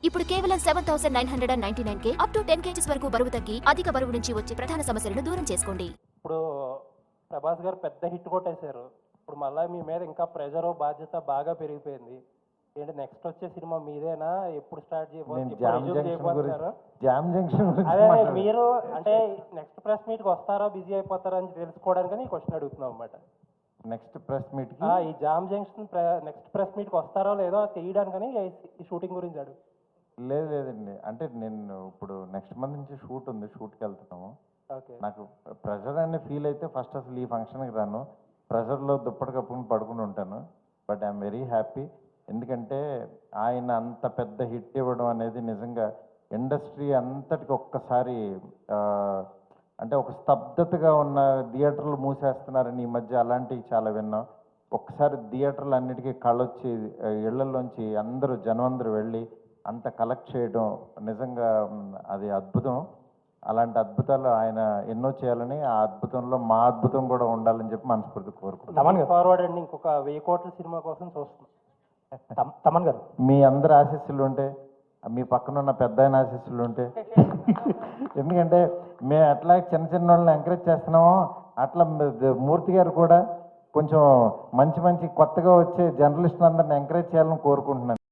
ఇప్పుడు కేవలం 7,999 up to 10 kgs వరకు బరువు తగ్గి అధిక బరువు నుంచి వచ్చే ప్రధాన సమస్యలను దూరం చేసుకోండి. ఇప్పుడు ప్రభాస్ గారు పెద్ద హిట్ కొట్టేశారు. ఇప్పుడు మళ్ళీ మీ మీద ఇంకా ప్రెషర్ బాధ్యత బాగా పెరిగిపోయింది. ఏంటి నెక్స్ట్ వచ్చే సినిమా మీదేనా? ఎప్పుడు స్టార్ట్ చేయబోతున్నారు? జామ్ జంక్షన్ అదే మీరు అంటే నెక్స్ట్ ప్రెస్ మీట్ కి వస్తారా, బిజీ అయిపోతారా అని తెలుసుకోవడానికి ఈ క్వశ్చన్ అడుగుతున్నాం అన్నమాట. నెక్స్ట్ ప్రెస్ మీట్ ఈ jam junction next press meet కి వస్తారో లేదో తెలియడానికని ఈ షూటింగ్ గురించి అడుగు. లేదండి, అంటే నేను ఇప్పుడు నెక్స్ట్ మంత్ నుంచి షూట్ ఉంది, షూట్కి వెళ్తున్నాము. ఓకే. నాకు ప్రెషర్ అనే ఫీల్ అయితే ఫస్ట్ అసలు ఈ ఫంక్షన్కి రాను, ప్రెషర్లో దుప్పటి కప్పుకుని పడుకుని ఉంటాను. బట్ ఐఎమ్ వెరీ హ్యాపీ, ఎందుకంటే ఆయన అంత పెద్ద హిట్ ఇవ్వడం అనేది నిజంగా ఇండస్ట్రీ అంతటికి ఒక్కసారి అంటే ఒక స్తబ్దతగా ఉన్న థియేటర్లు మూసేస్తున్నారని ఈ మధ్య అలాంటివి చాలా విన్నాం. ఒక్కసారి థియేటర్లు అన్నిటికీ కళ్ళొచ్చి ఇళ్లలోంచి అందరూ జనమందరూ వెళ్ళి అంత కలెక్ట్ చేయడం నిజంగా అది అద్భుతం. అలాంటి అద్భుతాలు ఆయన ఎన్నో చేయాలని, ఆ అద్భుతంలో మా అద్భుతం కూడా ఉండాలని చెప్పి మనస్ఫూర్తి కోరుకుంటున్నాను. ఫార్వర్డ్ అండి, ఇంకొక 1000 కోట్ల సినిమా కోసం చూస్తున్నాం. తమన్ గారు, మీ అందరి ఆశీస్సులు ఉంటే, మీ పక్కన ఉన్న పెద్ద ఆయన ఆశీస్సులు ఉంటే, ఎందుకంటే మేము ఎట్లా చిన్న చిన్న వాళ్ళని ఎంకరేజ్ చేస్తున్నామో అట్లా మూర్తి గారు కూడా కొంచెం మంచి మంచి కొత్తగా వచ్చే జర్నలిస్టులు అందరిని ఎంకరేజ్ చేయాలని కోరుకుంటున్నాను.